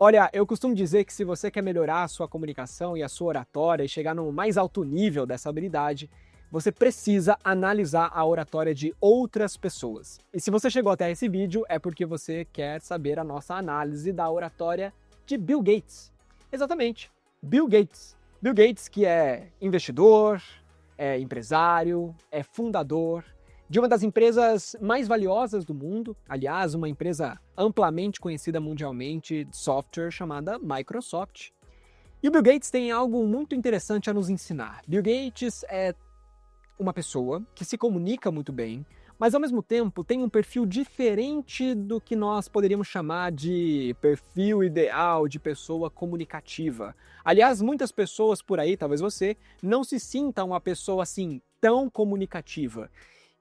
Olha, eu costumo dizer que se você quer melhorar a sua comunicação e a sua oratória e chegar no mais alto nível dessa habilidade, você precisa analisar a oratória de outras pessoas. E se você chegou até esse vídeo, é porque você quer saber a nossa análise da oratória de Bill Gates. Exatamente, Bill Gates. Bill Gates, que é investidor, é empresário, é fundador de uma das empresas mais valiosas do mundo, aliás, uma empresa amplamente conhecida mundialmente de software chamada Microsoft. E o Bill Gates tem algo muito interessante a nos ensinar. Bill Gates é uma pessoa que se comunica muito bem, mas ao mesmo tempo tem um perfil diferente do que nós poderíamos chamar de perfil ideal de pessoa comunicativa. Aliás, muitas pessoas por aí, talvez você, não se sinta uma pessoa assim tão comunicativa.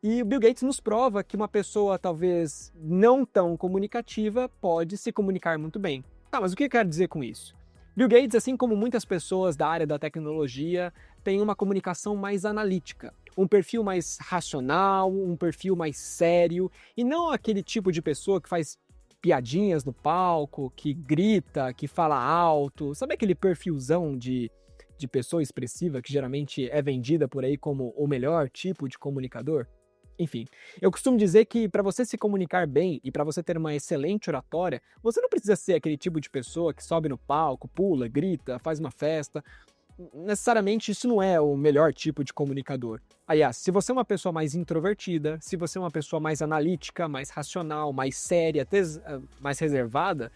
E o Bill Gates nos prova que uma pessoa talvez não tão comunicativa pode se comunicar muito bem. Tá, mas o que eu quero dizer com isso? Bill Gates, assim como muitas pessoas da área da tecnologia, tem uma comunicação mais analítica, um perfil mais racional, um perfil mais sério, e não aquele tipo de pessoa que faz piadinhas no palco, que grita, que fala alto, sabe aquele perfilzão de pessoa expressiva que geralmente é vendida por aí como o melhor tipo de comunicador? Enfim, eu costumo dizer que para você se comunicar bem e para você ter uma excelente oratória, você não precisa ser aquele tipo de pessoa que sobe no palco, pula, grita, faz uma festa. Necessariamente isso não é o melhor tipo de comunicador. Aliás, se você é uma pessoa mais introvertida, se você é uma pessoa mais analítica, mais racional, mais séria, até mais reservada,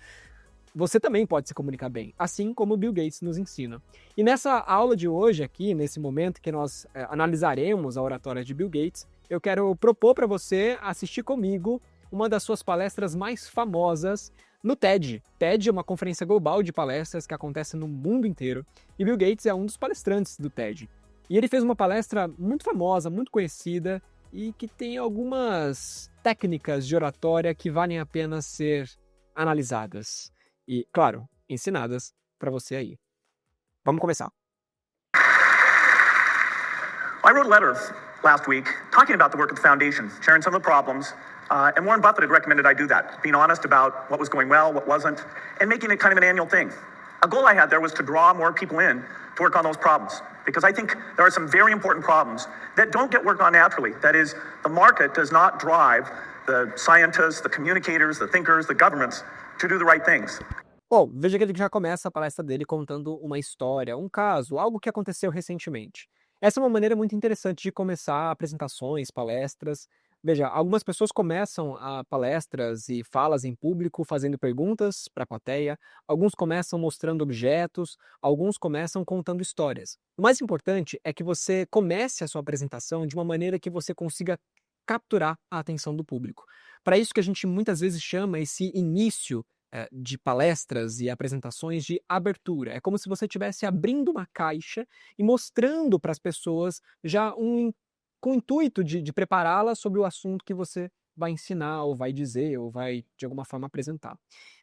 você também pode se comunicar bem, assim como o Bill Gates nos ensina. E nessa aula de hoje aqui, nesse momento que nós analisaremos a oratória de Bill Gates, eu quero propor para você assistir comigo uma das suas palestras mais famosas no TED. TED é uma conferência global de palestras que acontece no mundo inteiro, e Bill Gates é um dos palestrantes do TED. E ele fez uma palestra muito famosa, muito conhecida, e que tem algumas técnicas de oratória que valem a pena ser analisadas. E, claro, ensinadas para você aí. Vamos começar. I wrote letters last week talking about the work of the foundation, sharing some of the problems, and Warren Buffett had recommended I do that, being honest about what was going well, what wasn't, and making it kind of an annual thing. A goal I had there was to draw more people in to work on those problems, because I think there are some very important problems that don't get worked on naturally. That is, the market does not drive the scientists, the communicators, the thinkers, the governments to do the right things. Bom, veja que ele já começa a palestra dele contando uma história, um caso, algo que aconteceu recentemente. Essa é uma maneira muito interessante de começar apresentações, palestras. Veja, algumas pessoas começam a palestras e falas em público fazendo perguntas para a plateia, alguns começam mostrando objetos, alguns começam contando histórias. O mais importante é que você comece a sua apresentação de uma maneira que você consiga capturar a atenção do público. Para isso que a gente muitas vezes chama esse início de palestras e apresentações de abertura. É como se você estivesse abrindo uma caixa e mostrando para as pessoas já com o intuito de prepará-las sobre o assunto que você vai ensinar, ou vai dizer, ou vai de alguma forma apresentar.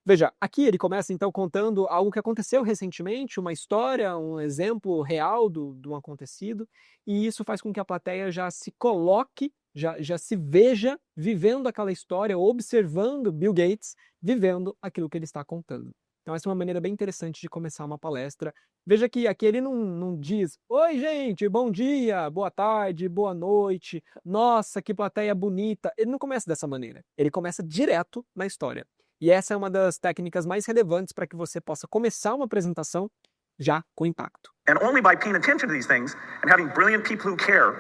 Veja, aqui ele começa então contando algo que aconteceu recentemente, uma história, um exemplo real de um acontecido, e isso faz com que a plateia já se coloque, já se veja vivendo aquela história, observando Bill Gates vivendo aquilo que ele está contando. Então essa é uma maneira bem interessante de começar uma palestra. Veja que aqui ele não diz: "Oi gente, bom dia, boa tarde, boa noite, nossa, que plateia bonita". Ele não começa dessa maneira, ele começa direto na história. E essa é uma das técnicas mais relevantes para que você possa começar uma apresentação já com impacto. And only by paying attention to these things and having brilliant people who care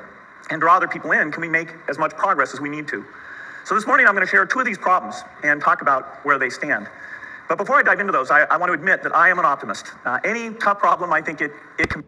and draw other people in can we make as much progress as we need to. So this morning I'm going to share two of these problems and talk about where they stand. But before I dive into those, I want to admit that I am an optimist. Any tough problem, I think it can.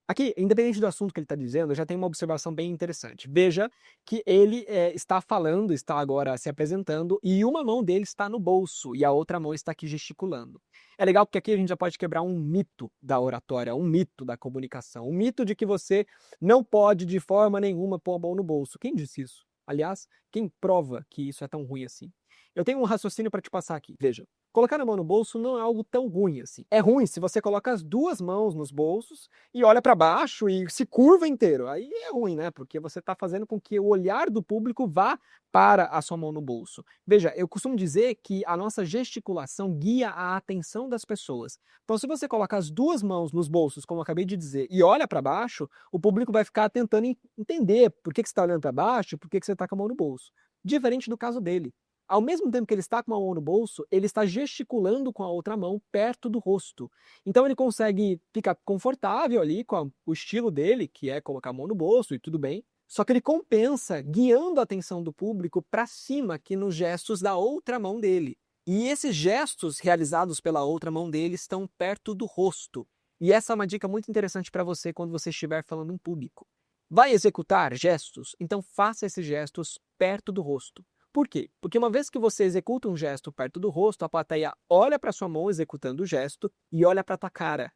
Aqui, independente do assunto que ele está dizendo, já tem uma observação bem interessante. Veja que ele está falando, está agora se apresentando, e uma mão dele está no bolso e a outra mão está aqui gesticulando. É legal porque aqui a gente já pode quebrar um mito da oratória, um mito da comunicação, um mito de que você não pode de forma nenhuma pôr a mão no bolso. Quem disse isso? Aliás, quem prova que isso é tão ruim assim? Eu tenho um raciocínio para te passar aqui. Veja, Colocar a mão no bolso não é algo tão ruim assim. É ruim se você coloca as duas mãos nos bolsos e olha para baixo e se curva inteiro. Aí é ruim, né? Porque você está fazendo com que o olhar do público vá para a sua mão no bolso. Veja, eu costumo dizer que a nossa gesticulação guia a atenção das pessoas. Então, se você coloca as duas mãos nos bolsos, como eu acabei de dizer, e olha para baixo, o público vai ficar tentando entender por que você está olhando para baixo, por que você está com a mão no bolso. Diferente do caso dele. Ao mesmo tempo que ele está com uma mão no bolso, ele está gesticulando com a outra mão perto do rosto. Então ele consegue ficar confortável ali com o estilo dele, que é colocar a mão no bolso e tudo bem. Só que ele compensa guiando a atenção do público para cima aqui nos gestos da outra mão dele. E esses gestos realizados pela outra mão dele estão perto do rosto. E essa é uma dica muito interessante para você quando você estiver falando em público. Vai executar gestos? Então faça esses gestos perto do rosto. Por quê? Porque uma vez que você executa um gesto perto do rosto, a plateia olha para sua mão executando o gesto e olha para tua cara.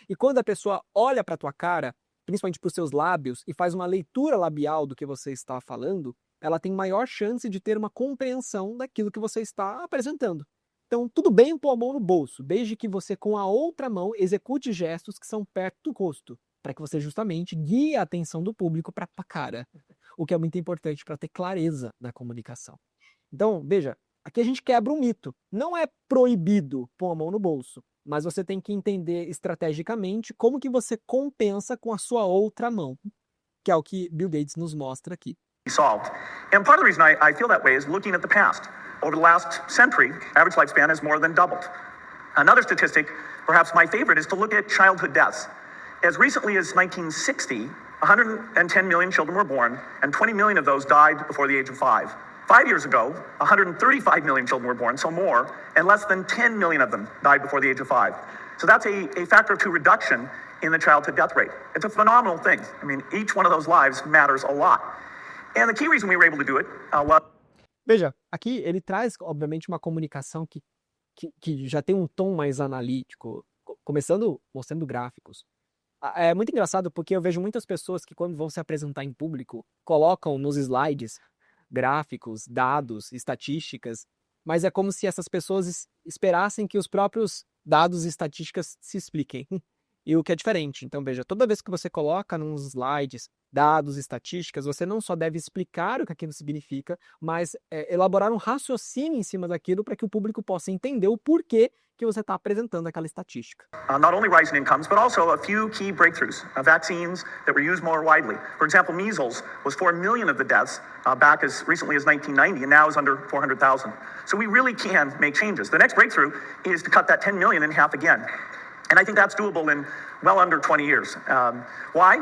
E quando a pessoa olha para tua cara, principalmente para os seus lábios, e faz uma leitura labial do que você está falando, ela tem maior chance de ter uma compreensão daquilo que você está apresentando. Então, tudo bem pôr a mão no bolso, desde que você com a outra mão execute gestos que são perto do rosto, para que você justamente guie a atenção do público para a cara, o que é muito importante para ter clareza na comunicação. Então, veja, aqui a gente quebra um mito. Não é proibido pôr a mão no bolso, mas você tem que entender estrategicamente como que você compensa com a sua outra mão, que é o que Bill Gates nos mostra aqui. Solved. And part of the reason I feel that way is looking at the past. Over the last century, average lifespan has more than doubled. Another statistic, perhaps my favorite, is to look at childhood deaths. As recently as 1960, 110 million children were born, and 20 million of those died before the age of 5. 5 years ago, 135 million children were born, so more, and less than 10 million of them died before the age of 5. So that's a factor of 2 reduction in the childhood death rate. It's a phenomenal thing. I mean, each one of those lives matters a lot. And the key reason we were able to do it was... Veja, aqui ele traz, obviamente, uma comunicação que já tem um tom mais analítico, começando mostrando gráficos. É muito engraçado porque eu vejo muitas pessoas que quando vão se apresentar em público, colocam nos slides gráficos, dados, estatísticas, mas é como se essas pessoas esperassem que os próprios dados e estatísticas se expliquem. E o que é diferente. Então, veja, toda vez que você coloca nos slides dados, estatísticas, você não só deve explicar o que aquilo significa, mas elaborar um raciocínio em cima daquilo para que o público possa entender o porquê que você está apresentando aquela estatística. Not only rising incomes, but also a few key breakthroughs, vaccines that were used more widely. For example, measles was 4 million of the deaths back as recently as 1990, and now is under 400,000. So we really can make changes. The next breakthrough is to cut that 10 million in half again. And I think that's doable in well under 20 years. Why?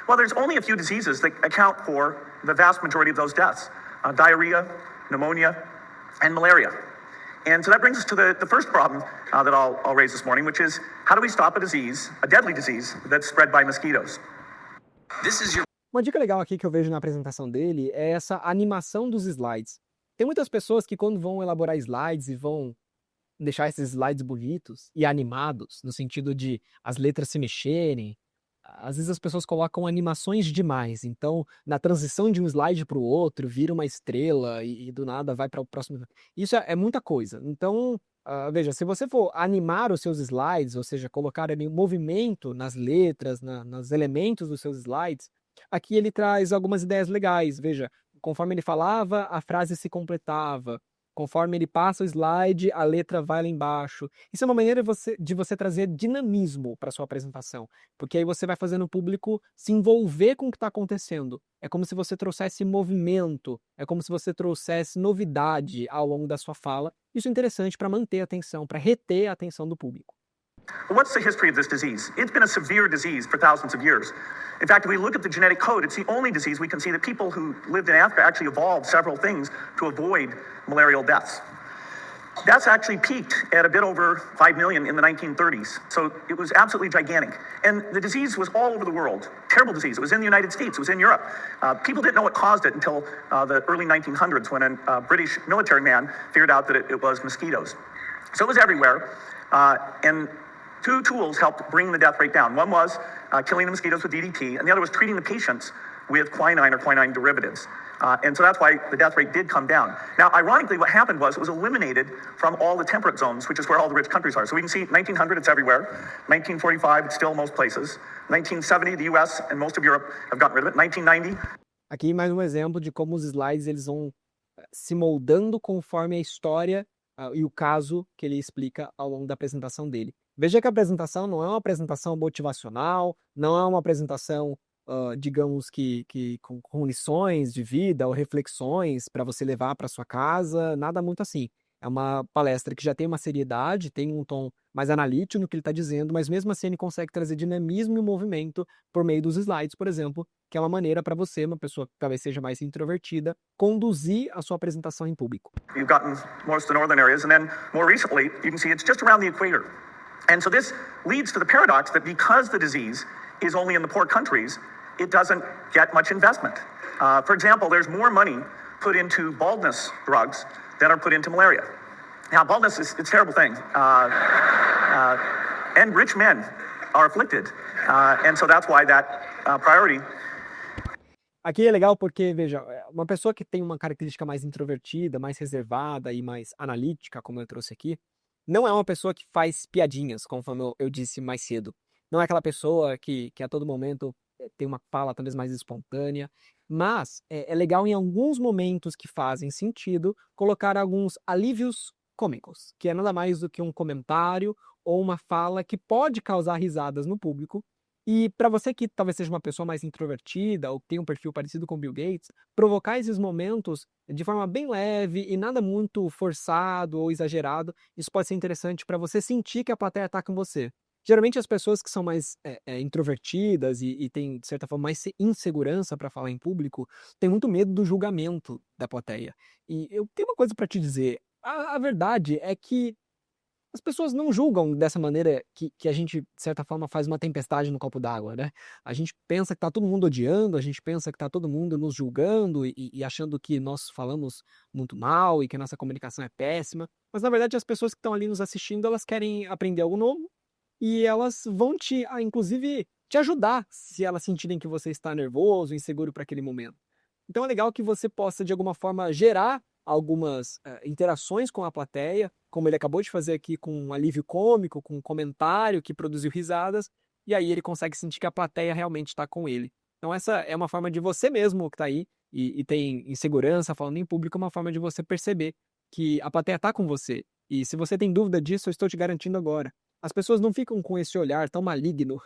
Well, there's only a few diseases that account for the vast majority of those deaths. Diarrhea, pneumonia, and malaria. And so that brings us to the first problem that I'll raise this morning, which is how do we stop a deadly disease that's spread by mosquitoes? Uma dica legal aqui que eu vejo na apresentação dele é essa animação dos slides. Tem muitas pessoas que quando vão elaborar slides e vão deixar esses slides bonitos e animados, no sentido de as letras se mexerem, às vezes as pessoas colocam animações demais, então na transição de um slide para o outro vira uma estrela e do nada vai para o próximo. Isso é muita coisa. Então, veja, se você for animar os seus slides, ou seja, colocar ali movimento nas letras, nos elementos dos seus slides, aqui ele traz algumas ideias legais. Veja, conforme ele falava, a frase se completava. Conforme ele passa o slide, a letra vai lá embaixo. Isso é uma maneira de você trazer dinamismo para a sua apresentação, porque aí você vai fazendo o público se envolver com o que está acontecendo. É como se você trouxesse movimento, é como se você trouxesse novidade ao longo da sua fala. Isso é interessante para manter a atenção, para reter a atenção do público. Well, what's the history of this disease? It's been a severe disease for thousands of years. In fact, if we look at the genetic code, it's the only disease we can see that people who lived in Africa actually evolved several things to avoid malarial deaths. Deaths actually peaked at a bit over 5 million in the 1930s. So it was absolutely gigantic. And the disease was all over the world. Terrible disease. It was in the United States. It was in Europe. People didn't know what caused it until the early 1900s when a British military man figured out that it was mosquitoes. So it was everywhere. And two tools helped bring the death rate down. One was killing the mosquitoes with DDT, and the other was treating the patients with quinine or quinine derivatives. And so that's why the death rate did come down. Now, ironically, what happened was it was eliminated from all the temperate zones, which is where all the rich countries are. So we can see 1900, it's everywhere. 1945, it's still most places. 1970, the US and most of Europe have gotten rid of it. 1990. Aqui mais um exemplo de como os slides eles vão se moldando conforme a história e o caso que ele explica ao longo da apresentação dele. Veja que a apresentação não é uma apresentação motivacional, não é uma apresentação, digamos que com lições de vida ou reflexões para você levar para sua casa, nada muito assim. É uma palestra que já tem uma seriedade, tem um tom mais analítico no que ele está dizendo, mas mesmo assim ele consegue trazer dinamismo e movimento por meio dos slides, por exemplo, que é uma maneira para você, uma pessoa que talvez seja mais introvertida, conduzir a sua apresentação em público. You've gotten most of the northern areas, and then more recently, you can see it's just around the equator. And so this leads to the paradox that because the disease is only in the poor countries, it doesn't get much investment. For example, there's more money put into baldness drugs than are put into malaria. Now, baldness is a terrible thing. And rich men are afflicted. And so that's why that priority. Aqui é legal porque, veja, uma pessoa que tem uma característica mais introvertida, mais reservada e mais analítica, como eu trouxe aqui, não é uma pessoa que faz piadinhas, conforme eu disse mais cedo. Não é aquela pessoa que a todo momento tem uma fala talvez mais espontânea, mas é legal em alguns momentos que fazem sentido colocar alguns alívios cômicos, que é nada mais do que um comentário ou uma fala que pode causar risadas no público. E para você que talvez seja uma pessoa mais introvertida ou que tem um perfil parecido com Bill Gates, provocar esses momentos de forma bem leve e nada muito forçado ou exagerado, isso pode ser interessante para você sentir que a plateia está com você. Geralmente as pessoas que são mais introvertidas e têm, de certa forma, mais insegurança para falar em público, têm muito medo do julgamento da plateia. E eu tenho uma coisa para te dizer, a verdade é que as pessoas não julgam dessa maneira que a gente, de certa forma, faz uma tempestade no copo d'água, né? A gente pensa que tá todo mundo odiando, a gente pensa que tá todo mundo nos julgando e achando que nós falamos muito mal e que a nossa comunicação é péssima. Mas, na verdade, as pessoas que estão ali nos assistindo, elas querem aprender algo novo e elas vão inclusive, te ajudar se elas sentirem que você está nervoso, inseguro para aquele momento. Então é legal que você possa, de alguma forma, gerar algumas interações com a plateia, como ele acabou de fazer aqui com um alívio cômico, com um comentário que produziu risadas, e aí ele consegue sentir que a plateia realmente está com ele. Então essa é uma forma de você mesmo que está aí e tem insegurança falando em público, uma forma de você perceber que a plateia está com você. E se você tem dúvida disso, eu estou te garantindo agora. As pessoas não ficam com esse olhar tão maligno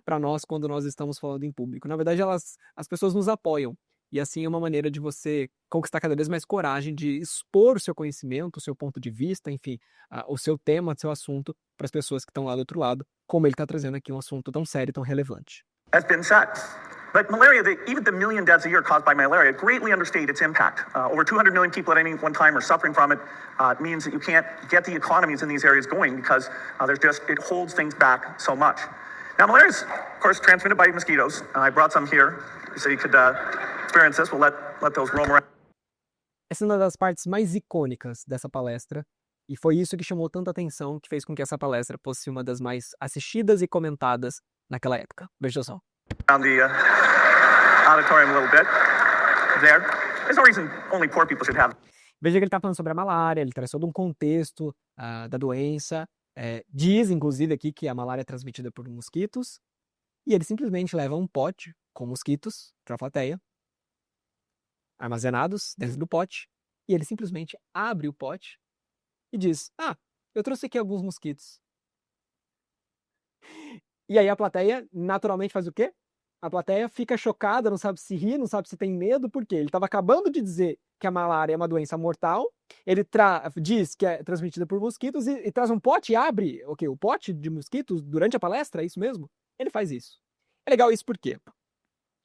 para nós quando nós estamos falando em público. Na verdade, as pessoas nos apoiam. E assim é uma maneira de você conquistar cada vez mais coragem de expor o seu conhecimento, o seu ponto de vista, enfim, o seu tema, o seu assunto para as pessoas que estão lá do outro lado, como ele está trazendo aqui um assunto tão sério, tão relevante. Has been said. But malaria, even the million deaths a year caused by malaria, greatly understate its impact. Over 200 million people at any one time are suffering from it. It means that you can't get the economies in these areas going because it holds things back so much. Now, malaria is, of course, transmitted by mosquitoes. I brought some here so you could experience this. We'll let those roam around. Essa é uma das partes mais icônicas dessa palestra, e foi isso que chamou tanta atenção, que fez com que essa palestra fosse uma das mais assistidas e comentadas naquela época. Veja só. Around the auditorium a little bit. There. There's no reason only poor people should have. Veja que ele está falando sobre a malária, ele traz todo um contexto da doença. Diz, inclusive, aqui que a malária é transmitida por mosquitos. E ele simplesmente leva um pote com mosquitos para a plateia, armazenados dentro do pote. E ele simplesmente abre o pote e diz: eu trouxe aqui alguns mosquitos. E aí a plateia naturalmente faz o quê? A plateia fica chocada, não sabe se rir, não sabe se tem medo, porque ele estava acabando de dizer que a malária é uma doença mortal, ele diz que é transmitida por mosquitos e traz um pote e abre o pote de mosquitos durante a palestra, é isso mesmo? Ele faz isso. É legal isso por quê?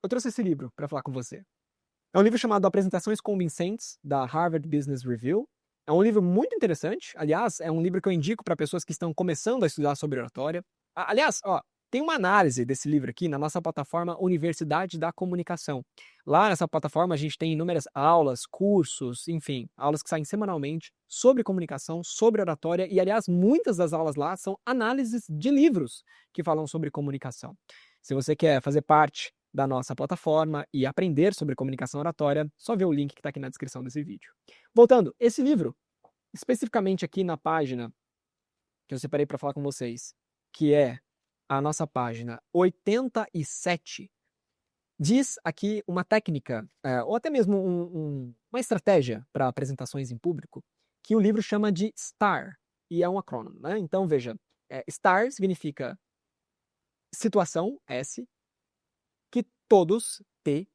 Eu trouxe esse livro para falar com você. É um livro chamado Apresentações Convincentes, da Harvard Business Review. É um livro muito interessante, aliás, é um livro que eu indico para pessoas que estão começando a estudar sobre oratória. Aliás, tem uma análise desse livro aqui na nossa plataforma Universidade da Comunicação. Lá nessa plataforma a gente tem inúmeras aulas, cursos, enfim, aulas que saem semanalmente sobre comunicação, sobre oratória e, aliás, muitas das aulas lá são análises de livros que falam sobre comunicação. Se você quer fazer parte da nossa plataforma e aprender sobre comunicação oratória, só ver o link que está aqui na descrição desse vídeo. Voltando, esse livro, especificamente aqui na página que eu separei para falar com vocês, que é a nossa página 87, diz aqui uma técnica, ou até mesmo uma estratégia para apresentações em público, que o livro chama de STAR, e é um acrônimo, né? Então, veja, STAR significa situação, S, que todos, T,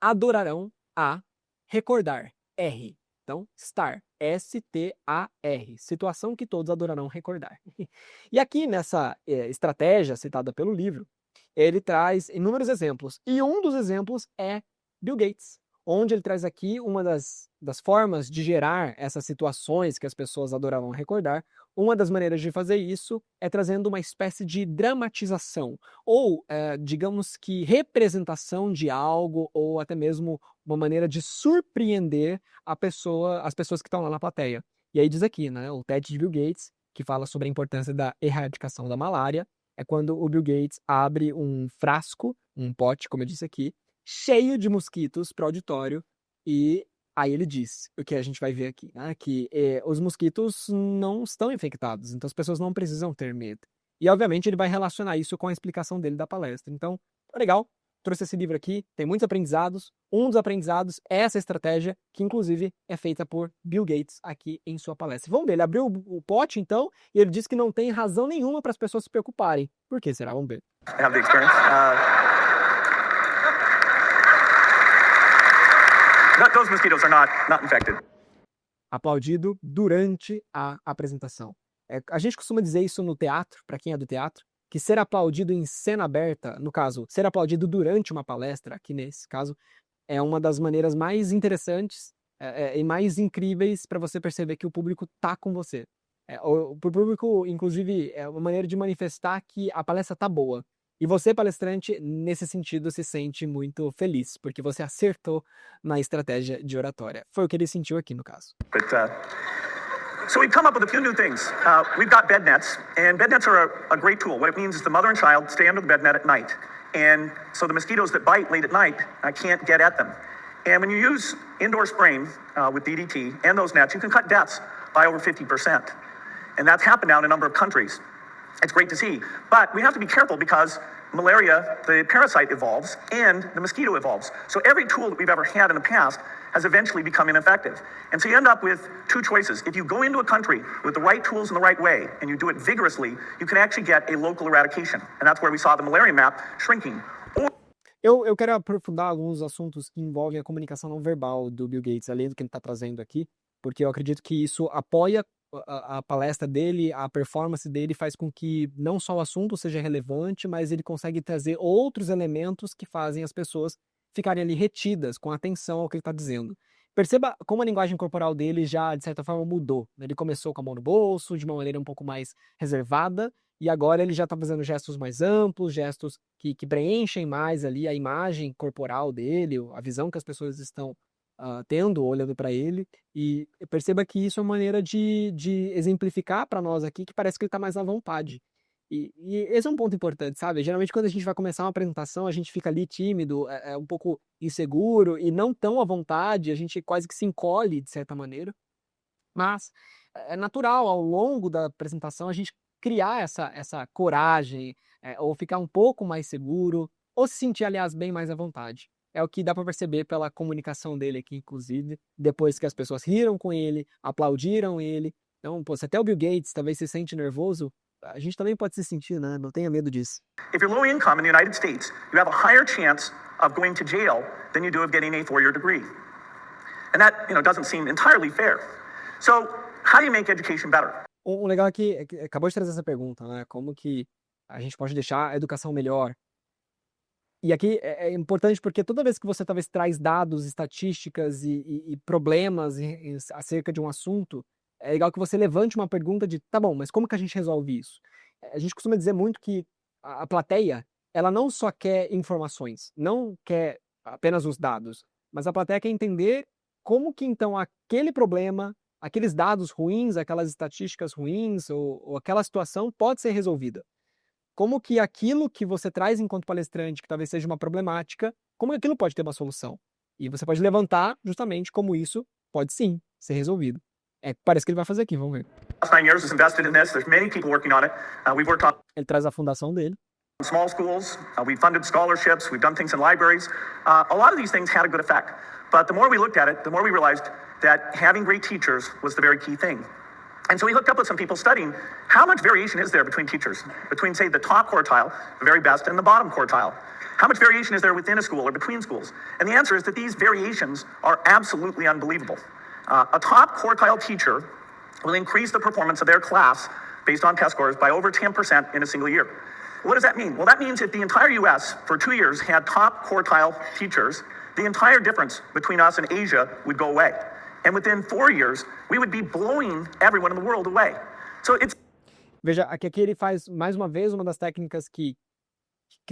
adorarão, A, recordar, R. Então, STAR, S-T-A-R, situação que todos adorarão recordar. E aqui nessa estratégia citada pelo livro, ele traz inúmeros exemplos, e um dos exemplos é Bill Gates, onde ele traz aqui uma das formas de gerar essas situações que as pessoas adorarão recordar. Uma das maneiras de fazer isso é trazendo uma espécie de dramatização, ou digamos que representação de algo, ou até mesmo uma maneira de surpreender as pessoas que estão lá na plateia. E aí diz aqui, né, o TED de Bill Gates, que fala sobre a importância da erradicação da malária, é quando o Bill Gates abre um frasco, um pote, como eu disse aqui, cheio de mosquitos para o auditório, e aí ele diz, o que a gente vai ver aqui, né, que os mosquitos não estão infectados, então as pessoas não precisam ter medo. E obviamente ele vai relacionar isso com a explicação dele da palestra. Então, legal, trouxe esse livro aqui, tem muitos aprendizados. Um dos aprendizados é essa estratégia, que inclusive é feita por Bill Gates aqui em sua palestra. Vamos ver, ele abriu o pote então, e ele disse que não tem razão nenhuma para as pessoas se preocuparem. Por que será? Vamos ver. I have the experience. Those mosquitoes are not infected. Aplaudido durante a apresentação. A gente costuma dizer isso no teatro, para quem é do teatro, que ser aplaudido em cena aberta, no caso, ser aplaudido durante uma palestra, aqui nesse caso, é uma das maneiras mais interessantes e mais incríveis para você perceber que o público tá com você. O público, inclusive, é uma maneira de manifestar que a palestra tá boa. E você, palestrante, nesse sentido, se sente muito feliz, porque você acertou na estratégia de oratória. Foi o que ele sentiu aqui, no caso. But, so we've come up with a few new things. We've got bed nets, and bed nets are a great tool. What it means is the mother and child stay under the bed net at night. And so the mosquitoes that bite late at night can't get at them. And when you use indoor spraying with DDT and those nets, you can cut deaths by over 50%. And that's happened now in a number of countries. It's great to see. But we have to be careful because malaria, the parasite evolves, and the mosquito evolves. So every tool that we've ever had in the past has eventually become ineffective. And so you end up with two choices. If you go into a country with the right tools in the right way, and you do it vigorously, you can actually get a local eradication. And that's where we saw the malaria map shrinking. Eu quero aprofundar alguns assuntos que envolvem a comunicação não verbal do Bill Gates, além do que ele está trazendo aqui, porque eu acredito que isso apoia a palestra dele, a performance dele faz com que não só o assunto seja relevante, mas ele consegue trazer outros elementos que fazem as pessoas ficarem ali retidas, com atenção ao que ele está dizendo. Perceba como a linguagem corporal dele já, de certa forma, mudou. Ele começou com a mão no bolso, de uma maneira um pouco mais reservada, e agora ele já está fazendo gestos mais amplos, gestos que preenchem mais ali a imagem corporal dele, a visão que as pessoas estão tendo, olhando para ele, e perceba que isso é uma maneira de exemplificar para nós aqui que parece que ele está mais à vontade. E esse é um ponto importante, sabe? Geralmente quando a gente vai começar uma apresentação, a gente fica ali tímido, um pouco inseguro e não tão à vontade, a gente quase que se encolhe de certa maneira, mas é natural ao longo da apresentação a gente criar essa coragem, ou ficar um pouco mais seguro, ou se sentir, aliás, bem mais à vontade. É o que dá para perceber pela comunicação dele aqui, inclusive, depois que as pessoas riram com ele, aplaudiram ele. Então, se até o Bill Gates talvez se sente nervoso, a gente também pode se sentir, né? Não tenha medo disso. If you're low income in the United States, you have a higher chance of going to jail than you do of getting a four-year degree. And that, doesn't seem entirely fair. So, how do you make education better? O legal aqui é que acabou de trazer essa pergunta, né? Como que a gente pode deixar a educação melhor? E aqui é importante porque toda vez que você talvez traz dados, estatísticas e problemas acerca de um assunto, é legal que você levante uma pergunta de, tá bom, mas como que a gente resolve isso? A gente costuma dizer muito que a plateia, ela não só quer informações, não quer apenas os dados, mas a plateia quer entender como que então aquele problema, aqueles dados ruins, aquelas estatísticas ruins ou aquela situação pode ser resolvida. como que aquilo que você traz enquanto palestrante, que talvez seja uma problemática, como aquilo pode ter uma solução. E você pode levantar justamente como isso pode sim ser resolvido. Parece que ele vai fazer aqui, vamos ver. Last 9 years is invested in this. There's many people working on it. We've worked on Ele traz a fundação dele. small schools. We've funded scholarships. We've done things in libraries. A lot of these things had a good effect. But the more we looked at it, the more we realized that having great teachers was the very key thing. And so we hooked up with some people studying how much variation is there between teachers, between, say, the top quartile, the very best, and the bottom quartile. How much variation is there within a school or between schools? And the answer is that these variations are absolutely unbelievable. A top quartile teacher will increase the performance of their class based on test scores by over 10% in a single year. What does that mean? Well, that means if the entire US for 2 years had top quartile teachers, the entire difference between us and Asia would go away. And within 4 years, we would be blowing everyone in the world away. So it's... Veja, aqui ele faz, mais uma vez, uma das técnicas que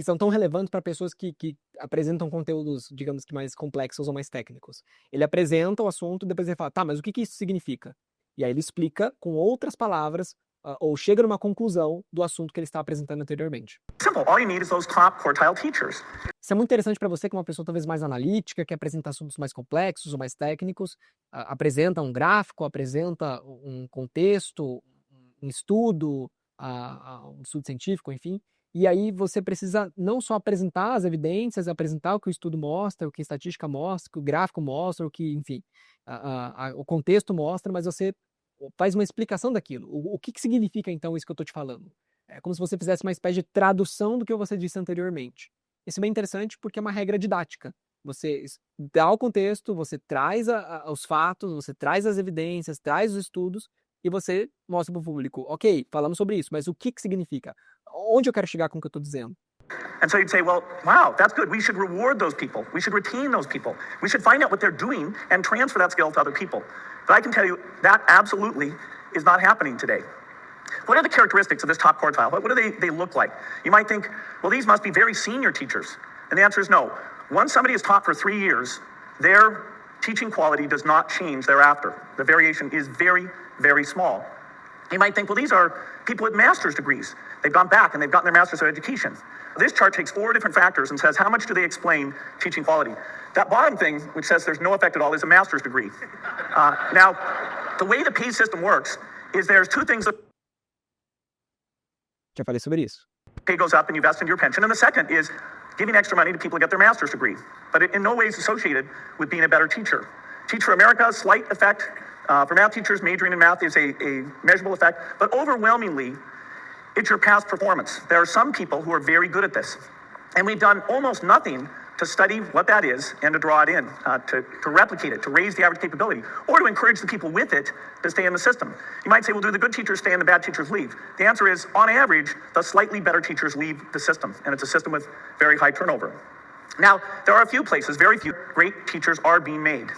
são tão relevantes para pessoas que apresentam conteúdos, digamos que mais complexos ou mais técnicos. Ele apresenta o assunto e depois ele fala, tá, mas o que isso significa? E aí ele explica com outras palavras ou chega numa conclusão do assunto que ele está apresentando anteriormente. Simple. All you need is those top quartile teachers. Isso é muito interessante para você que é uma pessoa talvez mais analítica, que apresenta assuntos mais complexos ou mais técnicos, apresenta um gráfico, apresenta um contexto, um estudo, um estudo científico, enfim. E aí você precisa não só apresentar as evidências, apresentar o que o estudo mostra, o que a estatística mostra, o que o gráfico mostra, o que, enfim, o contexto mostra, mas você faz uma explicação daquilo. O que significa, então, isso que eu estou te falando? É como se você fizesse uma espécie de tradução do que você disse anteriormente. Isso é bem interessante porque é uma regra didática. Você dá o contexto, você traz os fatos, você traz as evidências, traz os estudos, e você mostra para o público, ok, falamos sobre isso, mas o que significa? Onde eu quero chegar com o que eu estou dizendo? And so you'd say, well, wow, that's good. We should reward those people. We should retain those people. We should find out what they're doing and transfer that skill to other people. But I can tell you that absolutely is not happening today. What are the characteristics of this top quartile? What do they look like? You might think, well, these must be very senior teachers. And the answer is no. Once somebody is taught for 3 years, their teaching quality does not change thereafter. The variation is very, very small. You might think, well, these are people with master's degrees. They've gone back and they've gotten their master's of education. This chart takes 4 different factors and says, how much do they explain teaching quality? That bottom thing, which says there's no effect at all, is a master's degree. Now, the way the PACE system works is there's 2 things that... Já falei sobre isso. Pay goes up and you invest into your pension. And the second is giving extra money to people to get their master's degree. But it in no way is associated with being a better teacher. Teach for America, a slight effect. For math teachers, majoring in math is a measurable effect. But overwhelmingly, it's your past performance. There are some people who are very good at this. And we've done almost nothing to study what that is and to draw it in, to replicate it, to raise the average capability, or to encourage the people with it to stay in the system. You might say, well, do the good teachers stay and the bad teachers leave? The answer is, on average, the slightly better teachers leave the system, and it's a system with very high turnover. Now, there are a few places, very few great teachers are being made.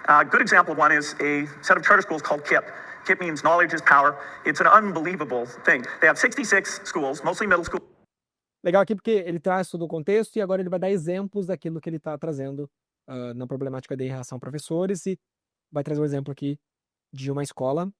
A good example of one is a set of charter schools called KIPP. KIPP means knowledge is power. It's an unbelievable thing. They have 66 schools, mostly middle school. Legal aqui porque ele traz todo o contexto e agora ele vai dar exemplos daquilo que ele está trazendo na problemática de relação a professores e vai trazer um exemplo aqui de uma escola,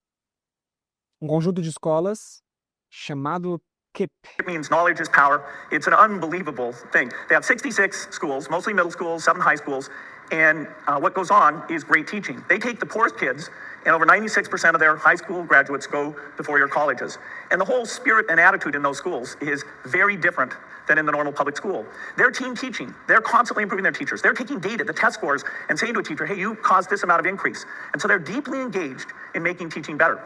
um conjunto de escolas chamado KIPP. It means knowledge is power. It's an unbelievable thing. They have 66 schools, mostly middle schools, 7 high schools, and what goes on is great teaching. They take the poorest kids, and over 96% of their high school graduates go to 4-year colleges. And the whole spirit and attitude in those schools is very different than in the normal public school. They're team teaching. They're constantly improving their teachers. They're taking data, the test scores, and saying to a teacher, hey, you caused this amount of increase. And so they're deeply engaged in making teaching better.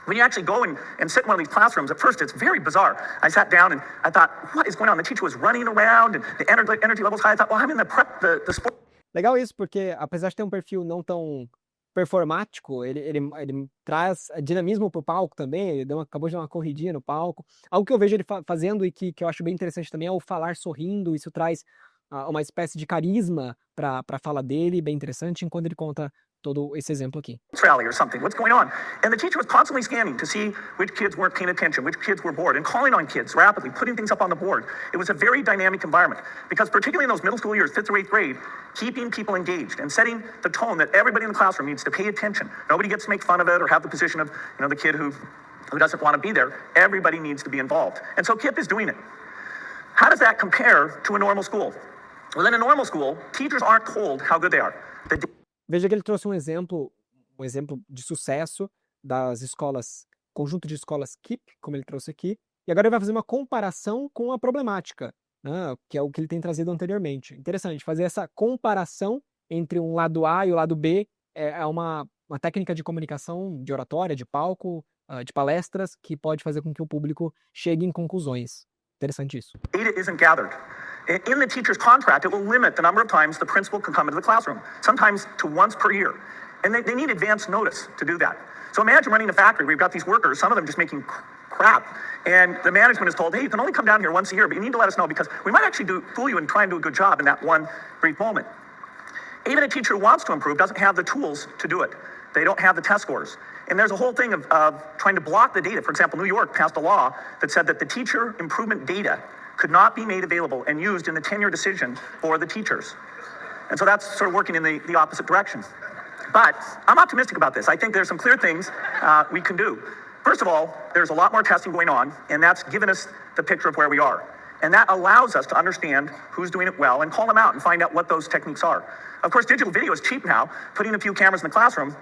When you actually go and sit in one of these classrooms, at first it's very bizarre. I sat down and I thought, what is going on? The teacher was running around and the energy level's high. I thought, well, I'm in the sport. Legal isso, porque apesar de ter um perfil não tão performático, ele traz dinamismo pro palco também, ele acabou de dar uma corridinha no palco. Algo que eu vejo ele fazendo e que eu acho bem interessante também é o falar sorrindo, isso traz uma espécie de carisma para a fala dele, bem interessante, enquanto ele conta todo esse exemplo aqui. Rally or something. What's going on? And the teacher was constantly scanning to see which kids weren't paying attention, which kids were bored, and calling on kids rapidly, putting things up on the board. It was a very dynamic environment because particularly in those middle school years, 5th through 8th grade, keeping people engaged and setting the tone that everybody in the classroom needs to pay attention. Nobody gets to make fun of it or have the position of, the kid who who doesn't want to be there. Everybody needs to be involved. And so KIPP is doing it. How does that compare to a normal school? Well, in a normal school, teachers aren't told how good they are. Veja que ele trouxe um exemplo de sucesso das escolas, conjunto de escolas KIPP, como ele trouxe aqui, e agora ele vai fazer uma comparação com a problemática, né, que é o que ele tem trazido anteriormente. Interessante, fazer essa comparação entre um lado A e o lado B é uma técnica de comunicação, de oratória, de palco, de palestras, que pode fazer com que o público chegue em conclusões. Interessante isso. Data isn't gathered. In the teacher's contract, it will limit the number of times the principal can come into the classroom, sometimes to once per year. And they need advance notice to do that. So imagine running a factory where you've got these workers, some of them just making crap, and the management is told, hey, you can only come down here once a year, but you need to let us know because we might actually fool you and try and do a good job in that one brief moment. Even a teacher who wants to improve doesn't have the tools to do it. They don't have the test scores. And there's a whole thing of trying to block the data. For example, New York passed a law that said that the teacher improvement data could not be made available and used in the tenure decision for the teachers. And so that's sort of working in the opposite direction. But I'm optimistic about this. I think there's some clear things we can do. First of all, there's a lot more testing going on, and that's given us the picture of where we are. And that allows us to understand who's doing it well and call them out and find out what those techniques are. Of course, digital video is cheap now. Putting a few cameras in the classroom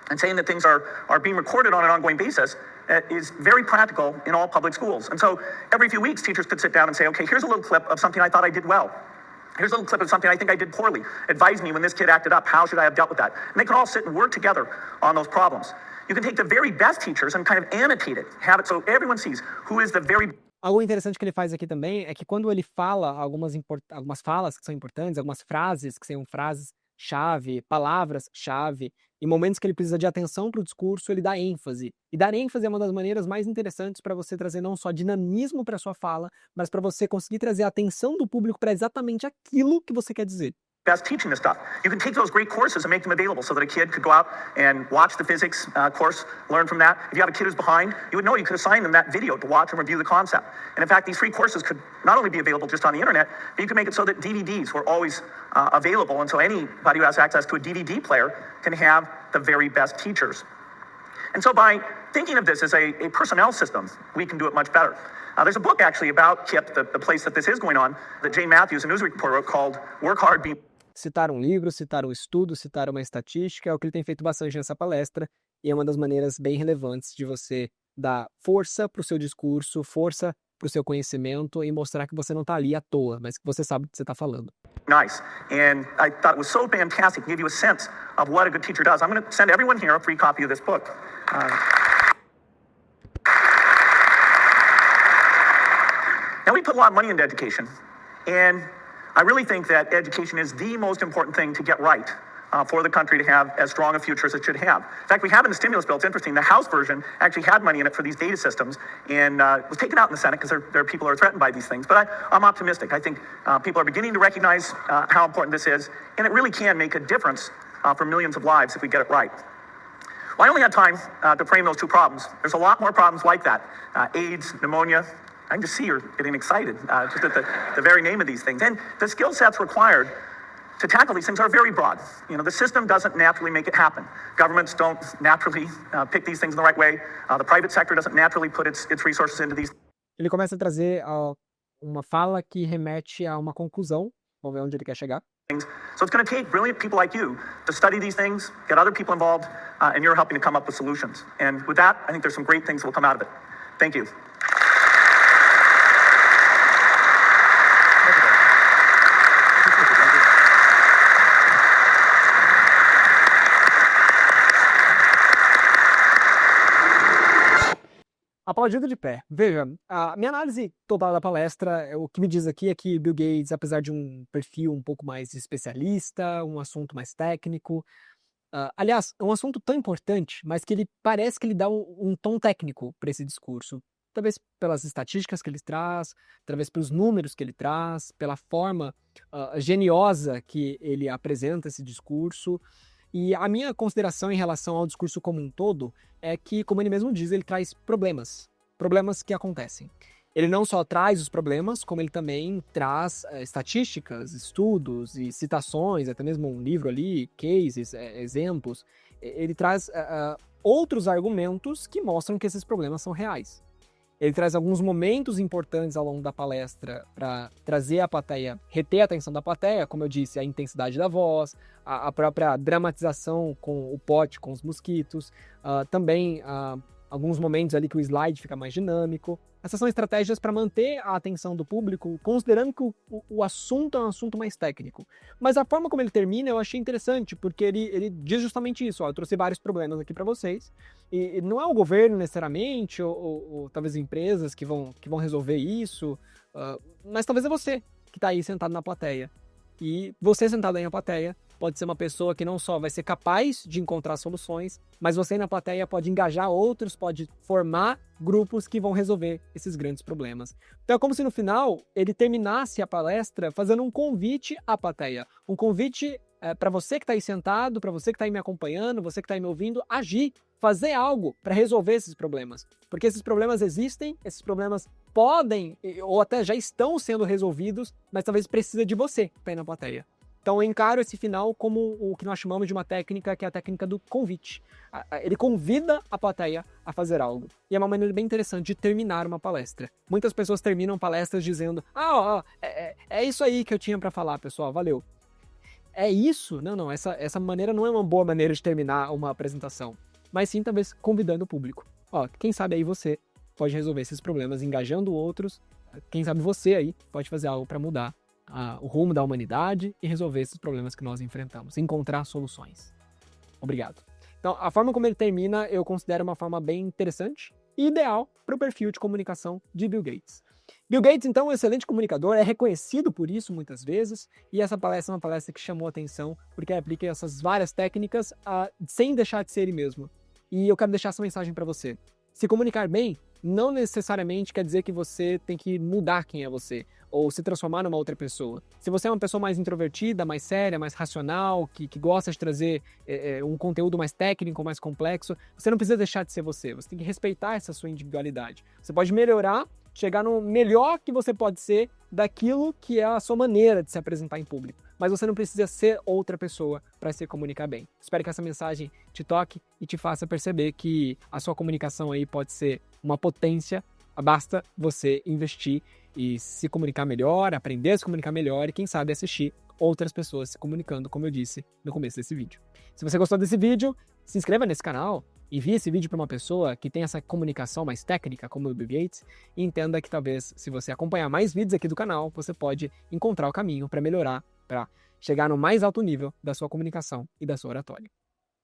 and saying that things are being recorded on an ongoing basis is very practical in all public schools. And so every few weeks, teachers could sit down and say, okay, here's a little clip of something I thought I did well. Here's a little clip of something I think I did poorly. Advise me when this kid acted up. How should I have dealt with that? And they can all sit and work together on those problems. You can take the very best teachers and kind of annotate it, have it so everyone sees who is the very... Algo interessante que ele faz aqui também é que quando ele fala algumas falas que são importantes, algumas frases que são frases-chave, palavras-chave, em momentos que ele precisa de atenção para o discurso, ele dá ênfase. E dar ênfase é uma das maneiras mais interessantes para você trazer não só dinamismo para sua fala, mas para você conseguir trazer a atenção do público para exatamente aquilo que você quer dizer. Best teaching this stuff. You can take those great courses and make them available so that a kid could go out and watch the physics course, learn from that. If you have a kid who's behind, you would know you could assign them that video to watch and review the concept. And in fact, these free courses could not only be available just on the internet, but you could make it so that DVDs were always available. And so anybody who has access to a DVD player can have the very best teachers. And so by thinking of this as a personnel system, we can do it much better. There's a book actually about KIPP, the place that this is going on, that Jane Matthews, a Newsweek reporter, wrote called Work Hard, Be... Citar um livro, citar um estudo, citar uma estatística é o que ele tem feito bastante nessa palestra e é uma das maneiras bem relevantes de você dar força para o seu discurso, força para o seu conhecimento e mostrar que você não está ali à toa, mas que você sabe o que você está falando. Nice. And I thought it was so fantastic to give you a sense of what a good teacher does. I'm going to send everyone here a free copy of this book. Now, we put a lot of money into education, and I really think that education is the most important thing to get right for the country to have as strong a future as it should have. In fact, we have in the stimulus bill, it's interesting, the House version actually had money in it for these data systems and was taken out in the Senate because there are people who are threatened by these things. But I'm optimistic. I think people are beginning to recognize how important this is, and it really can make a difference for millions of lives if we get it right. Well, I only had time to frame those two problems. There's a lot more problems like that. AIDS, pneumonia. I can just see you're getting excited just at the very name of these things. And the skill sets required to tackle these things are very broad. You know, the system doesn't naturally make it happen. Governments don't naturally pick these things in the right way. The private sector doesn't naturally put its resources into these. Ele começa a trazer uma fala que remete a uma conclusão. Vamos ver onde ele quer chegar. So it's going to take brilliant people like you to study these things, get other people involved, and you're helping to come up with solutions. And with that, I think there's some great things that will come out of it. Thank you. Aplaudido de pé. Veja, a minha análise total da palestra, o que me diz aqui é que Bill Gates, apesar de um perfil um pouco mais especialista, um assunto mais técnico, aliás, é um assunto tão importante, mas que ele parece que ele dá um tom técnico para esse discurso. Talvez pelas estatísticas que ele traz, talvez pelos números que ele traz, pela forma geniosa que ele apresenta esse discurso. E a minha consideração em relação ao discurso como um todo é que, como ele mesmo diz, ele traz problemas que acontecem. Ele não só traz os problemas, como ele também traz estatísticas, estudos e citações, até mesmo um livro ali, cases, exemplos. Ele traz outros argumentos que mostram que esses problemas são reais. Ele traz alguns momentos importantes ao longo da palestra para trazer a plateia, reter a atenção da plateia, como eu disse, a intensidade da voz, a própria dramatização com o pote, com os mosquitos, também alguns momentos ali que o slide fica mais dinâmico. Essas são estratégias para manter a atenção do público, considerando que o assunto é um assunto mais técnico. Mas a forma como ele termina eu achei interessante, porque ele diz justamente isso. Eu trouxe vários problemas aqui para vocês, e não é o governo necessariamente, ou talvez empresas que vão resolver isso, mas talvez é você que está aí sentado na plateia. E você sentado aí na plateia pode ser uma pessoa que não só vai ser capaz de encontrar soluções, mas você na plateia pode engajar outros, pode formar grupos que vão resolver esses grandes problemas. Então é como se no final ele terminasse a palestra fazendo um convite à plateia. Um convite para você que está aí sentado, para você que está aí me acompanhando, você que está aí me ouvindo, agir, fazer algo para resolver esses problemas. Porque esses problemas existem, esses problemas podem ou até já estão sendo resolvidos, mas talvez precisa de você que está aí na plateia. Então eu encaro esse final como o que nós chamamos de uma técnica, que é a técnica do convite. Ele convida a plateia a fazer algo. E é uma maneira bem interessante de terminar uma palestra. Muitas pessoas terminam palestras dizendo: é isso aí que eu tinha para falar, pessoal, valeu. É isso? Não, essa maneira não é uma boa maneira de terminar uma apresentação. Mas sim, talvez, convidando o público. Quem sabe aí você pode resolver esses problemas engajando outros. Quem sabe você aí pode fazer algo para mudar o rumo da humanidade e resolver esses problemas que nós enfrentamos, encontrar soluções. Obrigado. Então, a forma como ele termina eu considero uma forma bem interessante e ideal para o perfil de comunicação de Bill Gates. Bill Gates, então, é um excelente comunicador, é reconhecido por isso muitas vezes, e essa palestra é uma palestra que chamou atenção porque aplica essas várias técnicas sem deixar de ser ele mesmo. E eu quero deixar essa mensagem para você. Se comunicar bem não necessariamente quer dizer que você tem que mudar quem é você, ou se transformar numa outra pessoa. Se você é uma pessoa mais introvertida, mais séria, mais racional, que gosta de trazer um conteúdo mais técnico, mais complexo, você não precisa deixar de ser você. Você tem que respeitar essa sua individualidade. Você pode melhorar, chegar no melhor que você pode ser daquilo que é a sua maneira de se apresentar em público. Mas você não precisa ser outra pessoa para se comunicar bem. Espero que essa mensagem te toque e te faça perceber que a sua comunicação aí pode ser uma potência. Basta você investir e se comunicar melhor, aprender a se comunicar melhor e, quem sabe, assistir outras pessoas se comunicando, como eu disse no começo desse vídeo. Se você gostou desse vídeo, se inscreva nesse canal, envie esse vídeo para uma pessoa que tem essa comunicação mais técnica, como o Bill Gates, e entenda que talvez, se você acompanhar mais vídeos aqui do canal, você pode encontrar o caminho para melhorar, para chegar no mais alto nível da sua comunicação e da sua oratória.